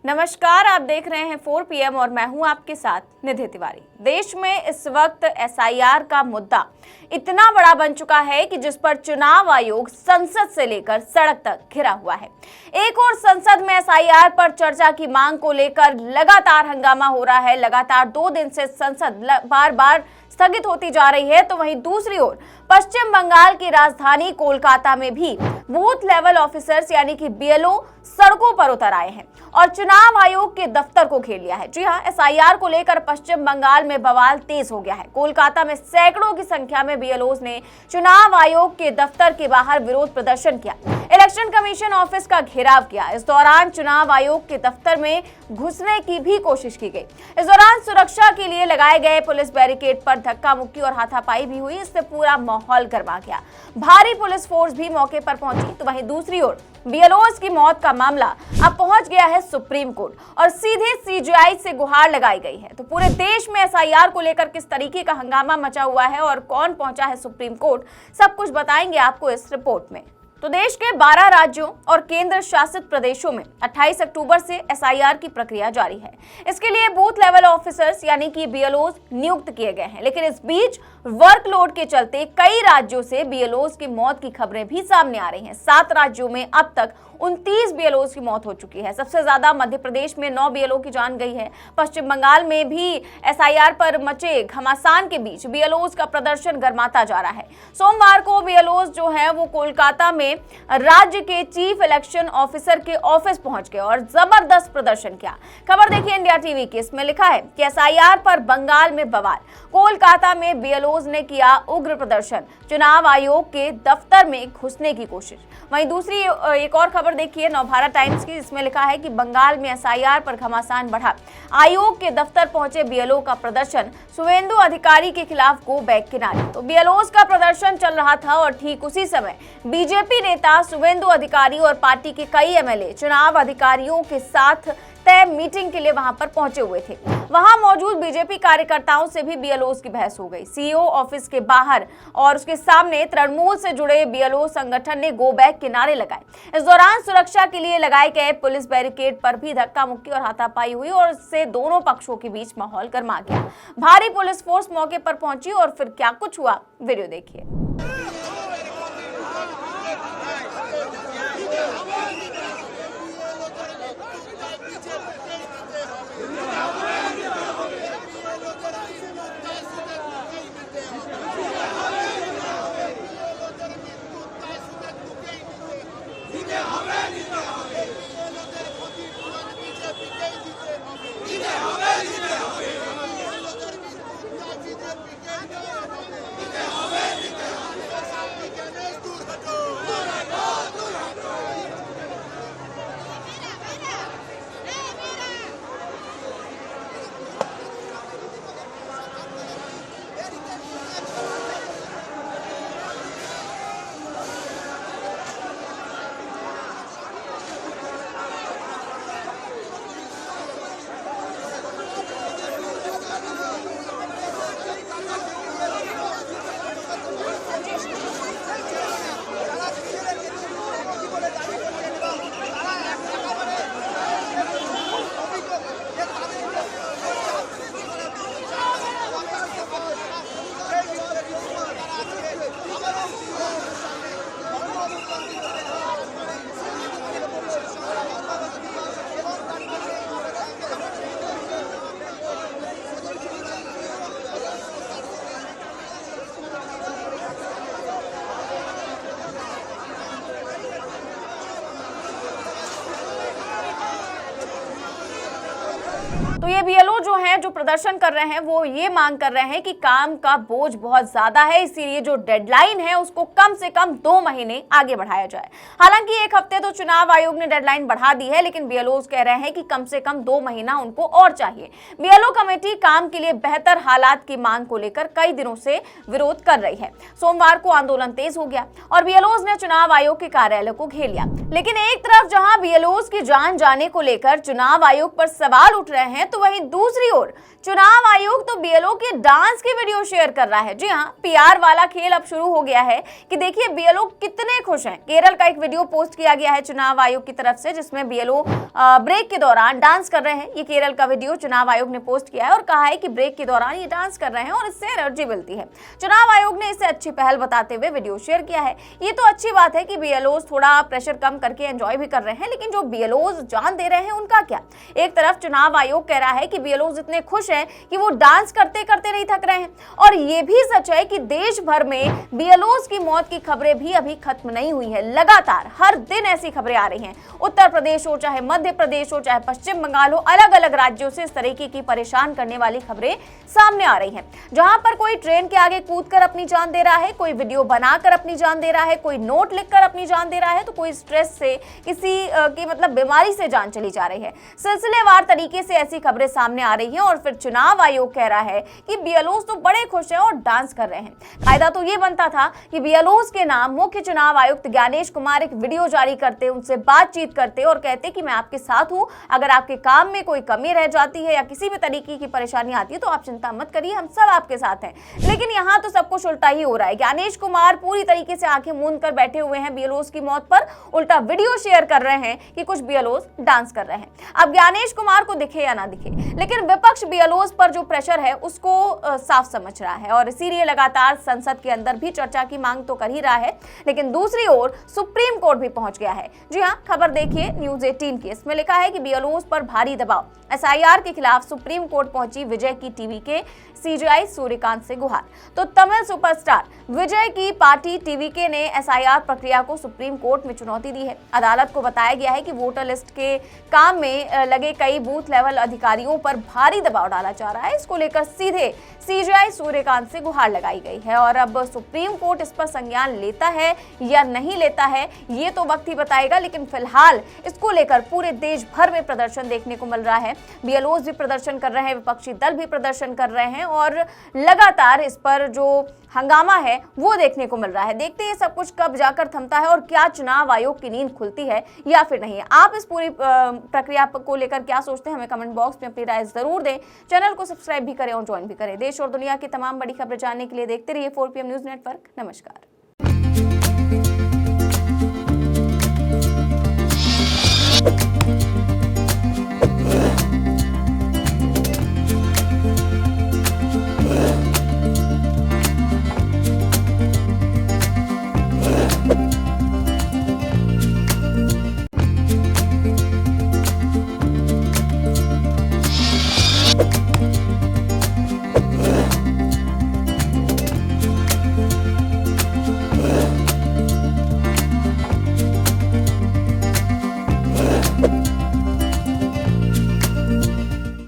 नमस्कार, आप देख रहे हैं 4 PM और मैं हूं आपके साथ निधि तिवारी। देश में इस वक्त SIR का मुद्दा इतना बड़ा बन चुका है कि जिस पर चुनाव आयोग संसद से लेकर सड़क तक घिरा हुआ है। एक और संसद में SIR पर चर्चा की मांग को लेकर लगातार हंगामा हो रहा है। लगातार 2 दिन से संसद बार बार स्थगित होती जा रही है, तो वहीं दूसरी ओर पश्चिम बंगाल की राजधानी कोलकाता में भी बूथ लेवल ऑफिसर्स यानी कि BLO सड़कों पर उतर आए हैं और चुनाव आयोग के दफ्तर को घेर लिया है। जी हां, SIR को लेकर पश्चिम बंगाल में बवाल तेज हो गया है। कोलकाता में सैकड़ों की संख्या में BLOs ने चुनाव आयोग के दफ्तर के बाहर विरोध प्रदर्शन किया, इलेक्शन कमीशन ऑफिस का घेराव किया। इस दौरान चुनाव आयोग के दफ्तर में घुसने की भी कोशिश की गई। इस दौरान सुरक्षा के लिए लगाए गए पुलिस बैरिकेड पर धक्का मुक्की और हाथापाई भी हुई। इससे पूरा माहौल गर्मा गया। भारी पुलिस फोर्स भी मौके पर पहुंची। तो वहीं दूसरी ओर BLOs की मौत का मामला अब पहुंच गया है सुप्रीम कोर्ट और सीधे CJI से गुहार लगाई गई है। तो पूरे देश में SIR को लेकर किस तरीके का हंगामा मचा हुआ है और कौन पहुंचा है सुप्रीम कोर्ट, सब कुछ बताएंगे आपको इस रिपोर्ट में। तो देश के 12 राज्यों और केंद्र शासित प्रदेशों में 28 अक्टूबर से SIR की प्रक्रिया जारी है। इसके लिए बूथ लेवल ऑफिसर्स यानी कि BLOs नियुक्त किए गए हैं, लेकिन इस बीच वर्कलोड के चलते कई राज्यों से BLOs की मौत की खबरें भी सामने आ रही हैं। 7 राज्यों में अब तक 29 BLOs की मौत हो चुकी है। सबसे ज्यादा मध्य प्रदेश में 9 BLO की जान गई है। पश्चिम बंगाल में भी SIR पर मचे घमासान के बीच BLOs का प्रदर्शन गरमाता जा रहा है। सोमवार को BLOs जो है वो कोलकाता में राज्य के चीफ इलेक्शन ऑफिसर के ऑफिस पहुंच गए और जबरदस्त प्रदर्शन किया। खबर देखिए इंडिया टीवी की। इसमें लिखा है कि SIR पर बंगाल में बवाल, कोलकाता में BLOs ने किया उग्र प्रदर्शन, चुनाव आयोग के दफ्तर में घुसने की कोशिश। वहीं दूसरी एक और खबर देखिए नवभारत टाइम्स की। इसमें लिखा है कि बंगाल में SIR पर घमासान बढ़ा, आयोग के दफ्तर पहुंचे BLO का प्रदर्शन, शुवेंदु अधिकारी के खिलाफ गो बैक किनारे। तो BLOs का प्रदर्शन चल रहा था और ठीक उसी समय बीजेपी नेता शुवेंदु अधिकारी और पार्टी के कई MLA चुनाव अधिकारियों के साथ तय मीटिंग के लिए वहां पर पहुंचे हुए थे। वहां मौजूद बीजेपी कार्यकर्ताओं से भी BLOs की बहस हो गई। CEO ऑफिस के बाहर और उसके सामने तृणमूल से जुड़े BLO संगठन ने गो बैक के नारे लगाए। इस दौरान सुरक्षा के लिए लगाए गए पुलिस बैरिकेड पर भी धक्का मुक्की और हाथापाई हुई और इससे दोनों पक्षों के बीच माहौल गर्मा गया। भारी पुलिस फोर्स मौके पर पहुंची और फिर क्या कुछ हुआ, वीडियो देखिए। तो ये BLO जो हैं जो प्रदर्शन कर रहे हैं वो ये मांग कर रहे हैं कि काम का बोझ बहुत ज्यादा है, इसीलिए जो डेडलाइन है उसको कम से कम 2 महीने आगे बढ़ाया जाए। हालांकि 1 हफ्ते तो चुनाव आयोग ने डेडलाइन बढ़ा दी है, लेकिन BLOs कह रहे हैं कि कम से कम 2 महीना उनको और चाहिए। BLO कमेटी काम के लिए बेहतर हालात की मांग को लेकर कई दिनों से विरोध कर रही है। सोमवार को आंदोलन तेज हो गया और BLOs ने चुनाव आयोग के कार्यालय को घेर लिया। लेकिन एक तरफ जहां BLOs की जान जाने को लेकर चुनाव आयोग पर सवाल उठ रहे हैं, तो वहीं दूसरी ओर चुनाव आयोग तो बीएलओ के डांस की वीडियो शेयर कर रहा है। जी हाँ, पीआर वाला खेल अब शुरू हो गया है कि देखिए बीएलओ कितने खुश हैं। केरल का एक वीडियो पोस्ट किया गया है चुनाव आयोग की तरफ से, जिसमें बीएलओ ब्रेक के दौरान डांस कर रहे हैं। ये केरल का वीडियो चुनाव आयोग ने पोस्ट किया है और कहा है कि ब्रेक के दौरान ये डांस कर रहे हैं और इससे एनर्जी मिलती है। चुनाव आयोग ने इसे अच्छी पहल बताते हुए वीडियो शेयर किया है। ये तो अच्छी बात है कि बीएलओ थोड़ा प्रेशर कम करके एंजॉय भी कर रहे हैं, लेकिन जो बीएलओ जान दे रहे हैं उनका क्या? एक तरफ चुनाव आयोग कह रहा है कि बीएलओ इतने खुश हैं कि वो डांस करते करते नहीं थक रहे हैं, और ये भी सच है कि देश भर में बीएलओ की मौत की खबरें भी अभी खत्म नहीं हुई है। लगातार हर दिन ऐसी खबरें आ रही हैं। उत्तर प्रदेश हो, चाहे मध्य प्रदेश हो, चाहे पश्चिम बंगाल हो, अलग अलग राज्यों से इस तरीके की परेशान करने वाली खबरें सामने आ रही हैं। जहां पर कोई ट्रेन के आगे कूदकर अपनी जान दे रहा है, कोई वीडियो बनाकर अपनी जान दे रहा है, कोई नोट लिखकर अपनी जान दे रहा है, तो कोई स्ट्रेस से किसी की मतलब बीमारी से जान चली जा रही है। सिलसिलेवार तरीके से ऐसी खबरें सामने आ रही हैं और फिर चुनाव आयोग कह रहा है कि बीएलओ तो बड़े खुश हैं और डांस कर रहे हैं। कायदा तो ये बनता था कि बीएलओ के नाम मुख्य चुनाव आयुक्त ज्ञानेश कुमार एक वीडियो जारी करते, उनसे बातचीत करते और कहते कि मैं आपके साथ हूं, अगर आपके काम में कोई कमी रह जाती है या किसी भी तरीके की परेशानी आती है तो आप चिंता मत करिए, हम सब आपके साथ हैं। लेकिन यहाँ तो सब कुछ उल्टा ही हो रहा है। ज्ञानेश कुमार पूरी तरीके से आंखें मूंद कर बैठे हुए हैं बीएलओ की मौत पर, उल्टा वीडियो शेयर कर रहे हैं कि कुछ बीएलओ डांस कर रहे हैं। अब ज्ञानेश कुमार को दिखे या ना दिखे, लेकिन विपक्ष बीएलओ पर जो प्रेशर है उसको साफ समझ रहा है और इसीलिए लगातार संसद के अंदर भी चर्चा की मांग तो कर ही रहा है, लेकिन दूसरी ओर सुप्रीम कोर्ट भी पहुंच गया है। जी हां, खबर देखिए न्यूज़ 18 की। इसमें लिखा है कि बीएलओ पर भारी दबाव, एसआईआर के खिलाफ सुप्रीम कोर्ट पहुंची विजय की टीवी के सीजीआई सूर्यकांत से गुहार। तो तमिल सुपरस्टार विजय की पार्टी टीवीके ने एसआईआर प्रक्रिया को सुप्रीम कोर्ट में चुनौती दी है। अदालत को बताया गया है कि वोटर लिस्ट के काम में लगे कई बूथ लेवल अधिकारियों पर भारी दबाव डाला जा रहा है। इसको लेकर सीधे सीजीआई सूर्यकांत से गुहार लगाई गई है और अब सुप्रीम कोर्ट इस पर संज्ञान लेता है या नहीं लेता है ये तो वक्त ही बताएगा, लेकिन फिलहाल इसको लेकर पूरे देश भर में प्रदर्शन देखने को मिल रहा है। बीएलओ भी प्रदर्शन कर रहे हैं, विपक्षी दल भी प्रदर्शन कर रहे हैं और लगातार इस पर जो हंगामा है वो देखने को मिल रहा है। देखते हैं सब कुछ कब जाकर थमता है और क्या चुनाव आयोग की नींद खुलती है या फिर नहीं। आप इस पूरी प्रक्रिया को लेकर क्या सोचते हैं, हमें कमेंट बॉक्स में अपनी राय जरूर दें। चैनल को सब्सक्राइब भी करें और ज्वाइन भी करें। देश और दुनिया की तमाम बड़ी खबरें जानने के लिए देखते रहिए 4PM न्यूज़ नेटवर्क। नमस्कार।